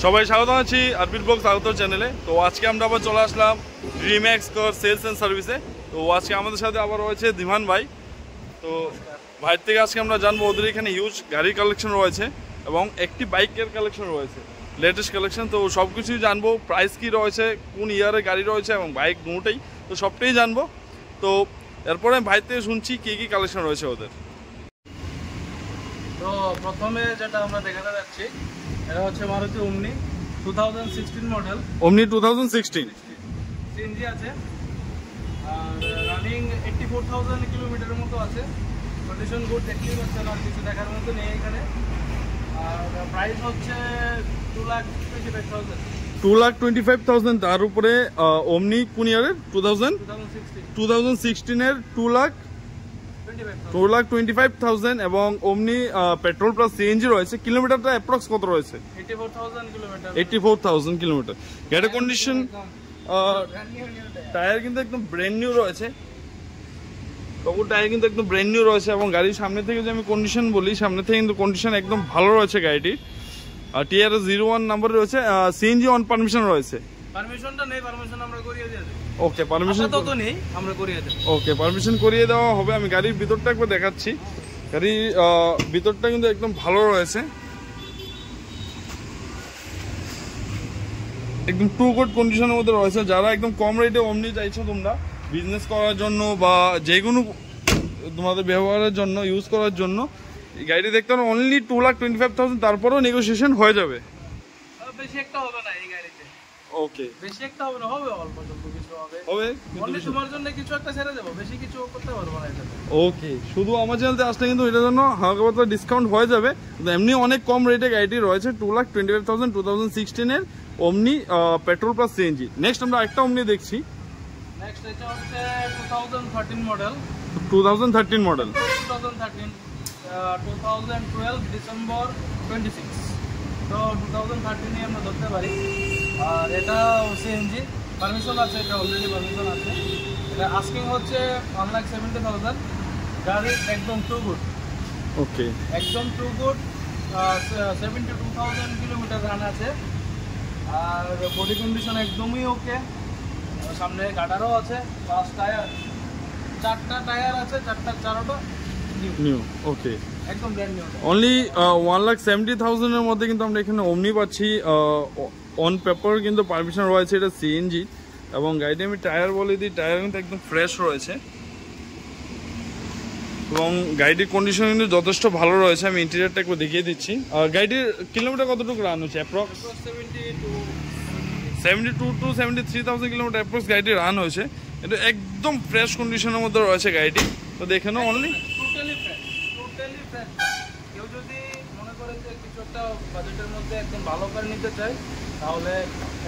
সবাই স্বাগত আছি আরবিট ব্লগস আউটডোর চ্যানেলে। তো আজকে আমরা আবার চলে আসলাম ড্রিম্যাক্স কার সেলস অ্যান্ড সার্ভিসে। তো আজকে আমাদের সাথে আবার রয়েছে দিমান ভাই। তো ভাইয়ের থেকে আজকে আমরা জানবো ওদের এখানে হিউজ গাড়ির কালেকশন রয়েছে এবং একটি বাইকের কালেকশন রয়েছে, লেটেস্ট কালেকশন। তো সব কিছুই জানবো, প্রাইস কী রয়েছে, কোন ইয়ারের গাড়ি রয়েছে এবং বাইক দুটোই, তো সবটাই জানবো। তো এরপরে ভাইয়ের থেকে শুনছি কী কী কালেকশন রয়েছে ওদের। তো প্রথমে যেটা আমরা দেখাতে যাচ্ছি এটা হচ্ছে মারুতি ওমনি 2016 মডেল। ওমনি 2016 সিএনজি আছে আর রানিং 84,000 কিলোমিটারের মতো আছে। কন্ডিশন গুড, দেখতেই পাচ্ছেন, আর কিছু দেখার মতো নেই এখানে। আর প্রাইস হচ্ছে 2,25,000। তার উপরে ওমনি কোন ইয়ারের? 2016 এর 2,25,000 এবং ওমনি পেট্রোল প্লাস সিএনজি রয়েছে। কিলোমিটারটা অ্যাপ্রক্স কত রয়েছে? 84,000 কিলোমিটার। গাড়ির কন্ডিশন, টায়ার কিন্তু একদম ব্র্যান্ড নিউ রয়েছে। টায়ার কিন্তু একদম ব্র্যান্ড নিউ রয়েছে এবং গাড়ির সামনে থেকে যদি আমি কন্ডিশন বলি, সামনে থেকে কিন্তু কন্ডিশন একদম ভালো রয়েছে গাড়িটির। টিআর 01 নাম্বার রয়েছে, সিএনজি অন পারমিশন রয়েছে। পারমিশনটা নেই, পারমিশন আমরা করিয়ে দিই। ওকে, পারমিশন তো নেই, আমরা করিয়ে দেব। ওকে, পারমিশন করিয়ে দেওয়া হবে। আমি গাড়ির ভিতরটা একবার দেখাচ্ছি। গাড়ির ভিতরটা কিন্তু একদম ভালো রয়েছে, একদম টু গুড কন্ডিশনের মধ্যে রয়েছে। যারা একদম কম রেটে ওমনি চাইছো তোমরা বিজনেস করার জন্য বা যে কোনো তোমাদের ব্যবহারের জন্য, ইউজ করার জন্য, এই গাড়িটি দেখতে পারো অনলি 2,25,000। তারপরেও নেগোসিয়েশন হয়ে যাবে। বেশি একটা হবে না এই গাড়িতে। ওকে, বেশি একটা হবে না, হবে অল্প অল্প কিছু হবে। অনলি কিন্তু তোমার জন্য কিছু একটা ছেড়ে দেব, বেশি কিছু করতে পারবো না এটাতে। ওকে, শুধু আমার চ্যানেলতে আসলে কিন্তু এটার জন্য হালকা পাতলা ডিসকাউন্ট হয়ে যাবে। এমনি অনেক কম রেটে গাড়িটি রয়েছে, 2,25,000 2016 এর ওমনি পেট্রোল প্লাস সিএনজি। নেক্সট আমরা একটা ওমনি দেখছি। নেক্সট এটা হচ্ছে 2013 মডেল। 2013 model, 2012 December 26। তো 2013 আমরা ধরতে পারি। আর এটা সিএনজি, পারমিশন আছে, এটা অলরেডি পারমিশন আছে। এটা আস্কিং হচ্ছে 1,70,000। গাড়ি একদম টু গুড। ওকে, একদম টু গুড। 72,000 কিলোমিটার রান আছে। আর বডি কন্ডিশন একদমই ওকে। সামনে গাটারও আছে, প্লাস টায়ার, 4টা টায়ার আছে, চারোটা নিউ। ওকে, একদম ব্র্যান্ড নিউ। অনলি 1,70,000 এর মধ্যে কিন্তু আমরা এখানে ওমনি পাচ্ছি। অন পেপার কিন্তু পারমিশন রয়েছে, এটা সিএনজি। এবং গাড়িটি আমি টায়ার বলে দিই, টায়ার কিন্তু একদম ফ্রেশ রয়েছে এবং গাড়িটির কন্ডিশন কিন্তু যথেষ্ট ভালো রয়েছে। আমি ইন্টেরিয়রটা একটু দেখিয়ে দিচ্ছি। গাড়িটির কিলোমিটার কতটুকু রান হচ্ছে? অ্যাপ্রক্স 72 to 73,000 কিলোমিটার অ্যাপ্রক্স গাড়িটি রান হয়েছে। এটা একদম ফ্রেশ কন্ডিশনের মধ্যে রয়েছে গাড়িটি। তো দেখে নাও, অনলি টোটালি ফ্রেশ। কেউ যদি মনে করে যে কিছু একটা বাজেটের মধ্যে একদম ভালো করে নিতে চায়, তাহলে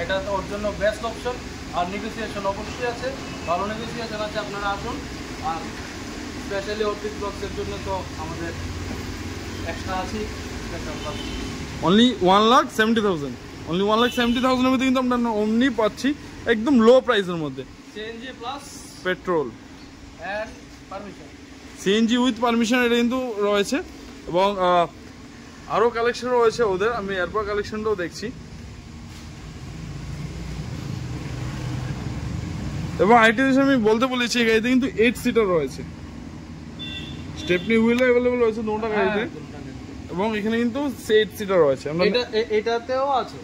এটা ওর জন্য বেস্ট অপশন। আর নেগোসিয়েশন অবশ্যই আছে, ভালো নেগোসিয়েশন আছে, আপনারা আসুন। আর স্পেশালি অর্পিত ব্লগসের জন্য তো আমাদের এক্সট্রা আছে। অনলি 1,70,000, অনলি 1,70,000 এর মধ্যে কিন্তু আমরা ওমনি পাচ্ছি একদম লো প্রাইসের মধ্যে। CNG plus petrol and permission, CNG with permission এটা কিন্তু রয়েছে। এবং আরও কালেকশন রয়েছে ওদের, আমি এরপর কালেকশনটাও দেখছি। এবং আইটি আমি বলতে বলেছি, এই গাড়িতে কিন্তু 8 সিটার রয়েছে, স্টেপনি হুইল অ্যাভেলেবল রয়েছে দুটো গাড়িতে। এবং এখানে কিন্তু 8 সিটার রয়েছে। এটাতেও আছে,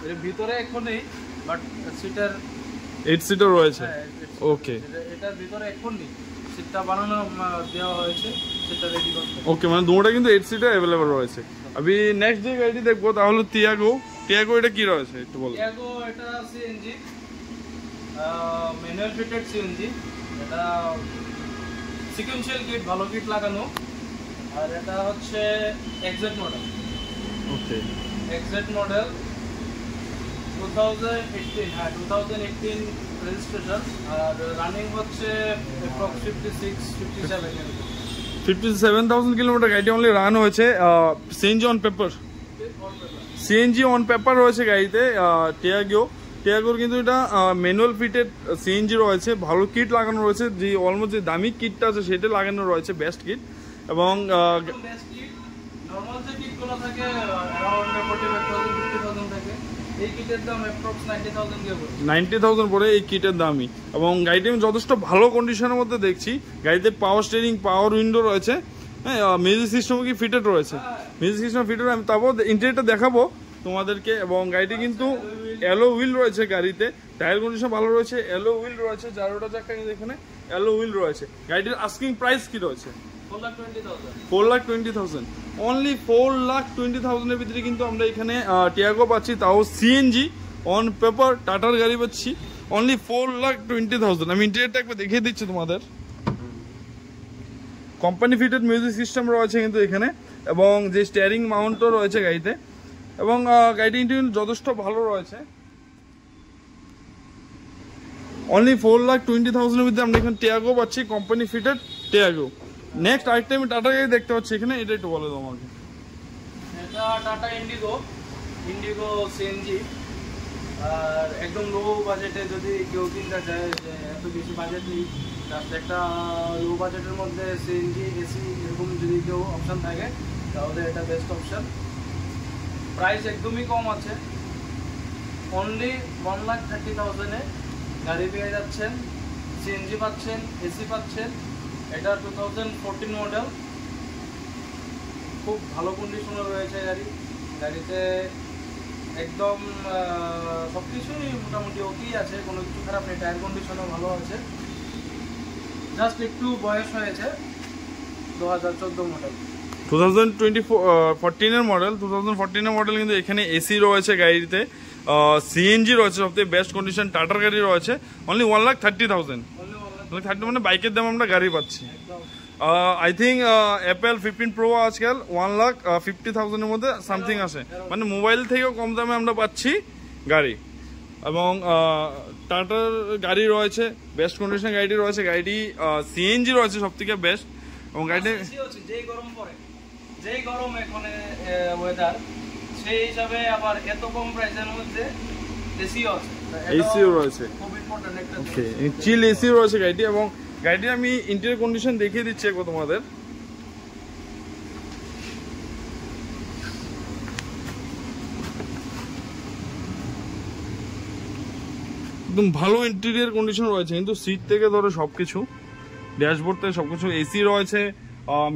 এর ভিতরে এখন নেই, বাট সিটার 8 সিটার রয়েছে। ওকে, এটার ভিতরে এখন নেই, সিটটা বানানো দেওয়া হয়েছে, সেটা রেডি করতে। ওকে, মানে দুটোটা কিন্তু 8 সিটার অ্যাভেলেবল রয়েছে। আমি নেক্সট যে গাড়িটি দেখবো তাহলে টিয়াগো। এটা কি রয়েছে একটু বলো। টিয়াগো এটা সিএনজি, ম্যানুয়াল ফিটেড সিএনজি। এটা সিকোয়েন্সিয়াল কিট, ভালো কিট লাগানো। আর এটা হচ্ছে এক্সজেড মডেল। ওকে, এক্সজেড মডেল 2018, হ্যাঁ 2018 রেজিস্ট্রেশন। আর রানিং হচ্ছে অ্যাপ্রক্স 57,000 কিলোমিটার গাড়িটি অনলি রান হয়েছে। CNG on paper, CNG on paper রয়েছে গাড়িতে। টিয়াগোর কিন্তু এটা ম্যানুয়াল ফিটেড সিএনজি রয়েছে, ভালো কিট লাগানো রয়েছে। যে অলমোস্ট যে দামি কিটটা আছে সেটা লাগানো রয়েছে, বেস্ট কিট। এবং নরমাল যে কিটগুলো থাকে অ্যারাউন্ড 45,000 50,000 থাকে, এই কিটের দাম অ্যাপ্রক্স 90,000 দিয়ে পড়ে। 90,000 পড়ে এই কিটের দামই। এবং গাড়িটি আমি যথেষ্ট ভালো কন্ডিশনের মধ্যে দেখছি। গাড়িতে পাওয়ার স্টিয়ারিং, পাওয়ার উইন্ডো রয়েছে, হ্যাঁ, মিউজিক সিস্টেমও কি ফিটেড রয়েছে, মিউজিক সিস্টেম ফিটেড। আমি তারপর ইন্টেরিয়রটা দেখাবো তোমাদেরকে। এবং গাড়িটি কিন্তু অ্যালো হুইল রয়েছে গাড়িতে, টায়ার কন্ডিশন ভালো রয়েছে, অ্যালো হুইল রয়েছে, চারোটা চাকা কিন্তু এখানে অ্যালো হুইল রয়েছে। গাড়িটির আস্কিং প্রাইস কি রয়েছে? 4,20,000। অনলি 4,20,000 এর ভিতরে কিন্তু আমরা এখানে টিয়াগো পাচ্ছি, তাও সিএনজি অন পেপার টাটার গাড়ি পাচ্ছি অনলি 4,20,000। আমি ইন্টেরিয়রটা একবার দেখিয়ে দিচ্ছি তোমাদের। কোম্পানি ফিটেড মিউজিক সিস্টেম রয়েছে কিন্তু এখানে, এবং যে স্টিয়ারিং মাউন্টও রয়েছে গাড়িতে, এবং গাড়িটি ইন্টেরিয়র যথেষ্ট ভালো রয়েছে। অনলি 4,20,000 এর ভিতরে আমরা এখানে টিয়াগো পাচ্ছি, কোম্পানি ফিটেড টিয়াগো। নেক্সট আরেকটা আমি টাটা গাড়ি দেখতে পাচ্ছি এখানে, এটা একটু বলে দাও আমাকে। এটা টাটা ইন্ডিগো সিএনজি। আর একদম লো বাজেটে যদি কেউ কিনতে চায়, যে এত বেশি বাজেট নেই, জাস্ট একটা লো বাজেটের মধ্যে সিএনজি এসি এরকম যদি কেউ অপশান থাকে তাহলে এটা বেস্ট অপশান। প্রাইস একদমই কম আছে, অনলি 1,30,000-এ গাড়ি পেয়ে যাচ্ছেন, সিএনজি পাচ্ছেন, এসি পাচ্ছেন। এটা 2014 মডেল, খুব ভালো কন্ডিশনে রয়েছে গাড়িতে একদম সব কিছুই মোটামুটি ওকেই আছে, কোনো কিছু খারাপ নেই। টায়ার কন্ডিশনও ভালো আছে, জাস্ট একটু বয়স হয়েছে। 2014 মডেল, 2014 এর মডেল। 2014 এর মডেল কিন্তু এখানে এসি রয়েছে গাড়িতে, সিএনজি রয়েছে, সবথেকে বেস্ট কন্ডিশন টাটার গাড়ি রয়েছে। অনলি 1,30,000। 30 মানে বাইকের দাম আমরা গাড়ি পাচ্ছি। আই থিঙ্ক অ্যাপেল 15 প্রো আজকাল 1,50,000 এর মধ্যে সামথিং আসে, মানে মোবাইল থেকেও কম দামে আমরা পাচ্ছি গাড়ি। এবং টাটার গাড়ি রয়েছে, বেস্ট কন্ডিশন গাড়িটি রয়েছে। গাড়িটি সিএনজি রয়েছে সব থেকে বেস্ট। এবং গাড়িটি যেই গরম এখন ওয়েদার, সেই হিসাবে আবার এত কম প্রাইসের মধ্যে এসিও আছে, এসিও রয়েছে, খুব ইম্পর্টেন্ট একটা। ওকে, চিল এসিও রয়েছে গাড়িটি। এবং গাড়িটি আমি ইন্টেরিয়র কন্ডিশন দেখিয়ে দিচ্ছি একবার তোমাদের। একদম ভালো ইন্টেরিয়র কন্ডিশন রয়েছে, কিন্তু সিট থেকে ধরে সবকিছু, ড্যাশবোর্ড থেকে সবকিছু, এসি রয়েছে,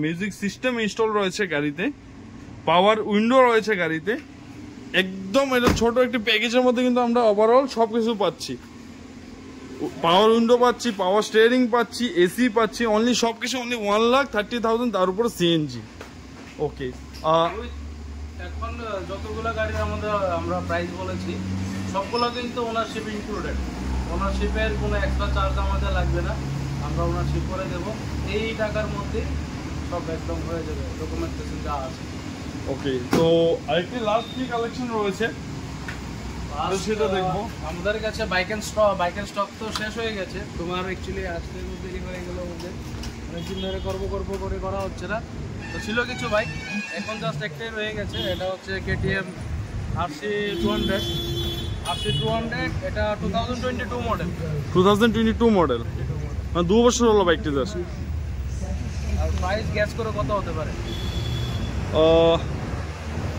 মিউজিক সিস্টেম ইনস্টল রয়েছে গাড়িতে, পাওয়ার উইন্ডো রয়েছে গাড়িতে। একদম এটা ছোট একটি প্যাকেজের মধ্যে কিন্তু আমরা ওভারঅল সবকিছু পাচ্ছি। পাওয়ার উইন্ডো পাচ্ছি, পাওয়ার স্টিয়ারিং পাচ্ছি, এসি পাচ্ছি, অনলি সবকিছু অনলি 1,30,000, তার উপরে সিএনজি। ওকে, এখন যতগুলো গাড়ি আমরা প্রাইস বলেছি সবগুলো কিন্তু ওনারশিপ ইনক্লুডেড। ওনারশিপের কোনো এক্সট্রা চার্জ আমাদের লাগবে না, আমরা ওনারশিপ করে দেবো। এই টাকার মধ্যে সব একদম হয়ে যাবে, ডকুমেন্টেশন যা আছে। ওকে, তো আরেকটি লাস্ট কি কালেকশন রয়েছে সেটা দেখবো। আমাদের কাছে বাইক এন্ড স্টক তো শেষ হয়ে গেছে। তোমার অ্যাকচুয়ালি আজকের মধ্যে হয়ে গেল, আমাদের অনেকদিন ধরে করে করা হচ্ছে না, তো ছিল কিছু বাইক, এখন জাস্ট একটাই রয়ে গেছে। এটা হচ্ছে KTM RC200। এটা 2022 মডেল। 2022 মডেল, মানে 2 বছর হলো বাইকটি জাস্ট। আর প্রাইস গ্যাস করে কত হতে পারে?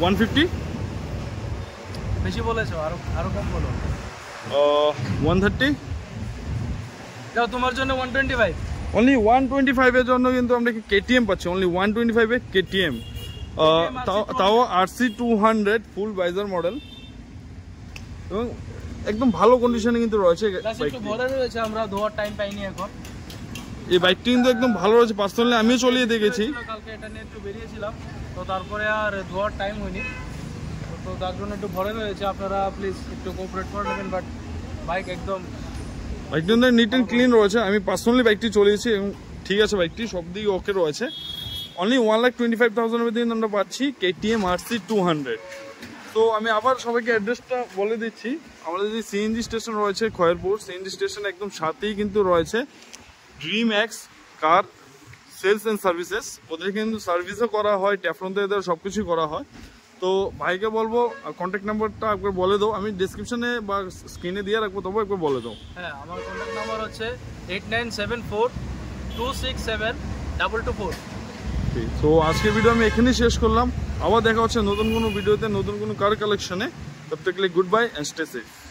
150। বেশি বলেছো, আরো কম বলো। 130। এটাও তোমার জন্য 125। অনলি 125 এর জন্য কিন্তু আমরা KTM পাচ্ছি, অনলি 125 এ KTM, তাও RC200 ফুল ভাইজার মডেল, এবং একদম ভালো কন্ডিশনে কিন্তু রয়েছে একটু ভরে রয়েছে, আমরা ধোয়ার টাইম পাইনি এখন। এই বাইকটি কিন্তু একদম ভালো রয়েছে, পার্সোনালি আমিও চলিয়ে দেখেছি। কালকে এটা নিয়ে একটু বেরিয়েছিলাম, তো তারপরে আর ধোয়ার টাইম হয়নি, তো তার জন্য একটু ভরে রয়েছে। আপনারা প্লিজ একটু কোঅপারেট করে নেবেন। বাট বাইক একদম নিট অ্যান্ড ক্লিন রয়েছে। আমি পার্সোনালি বাইকটি চলিয়েছি এবং ঠিক আছে, বাইকটি সব দিকে ওকে রয়েছে। অনলি 1,25,000 এর দিন আমরা পাচ্ছি KTM RC200। তো আমি আবার সবাইকে অ্যাড্রেসটা বলে দিচ্ছি। আমাদের যে সিএনজি স্টেশন রয়েছে খয়েরপুর, সিএনজি স্টেশন একদম সাথেই কিন্তু রয়েছে dream x car sales and services. ওদের কিন্তু সার্ভিসও করা হয়, ট্যাফলন থেকে সব কিছুই করা হয়। তো ভাইকে বলবো কন্ট্যাক্ট নাম্বারটা একবার বলে দাও, আমি ডিসক্রিপশনে বা স্ক্রিনে দিয়ে রাখবো, তবু একবার বলে দাও। হ্যাঁ, আমার কন্ট্যাক্ট নাম্বার হচ্ছে 8974267224। তো আজকের ভিডিও আমি এখানেই শেষ করলাম। আবার দেখা হচ্ছে নতুন কোনো ভিডিওতে, নতুন কোনো কার কালেকশনে। तब तक के लिए goodbye and stay safe.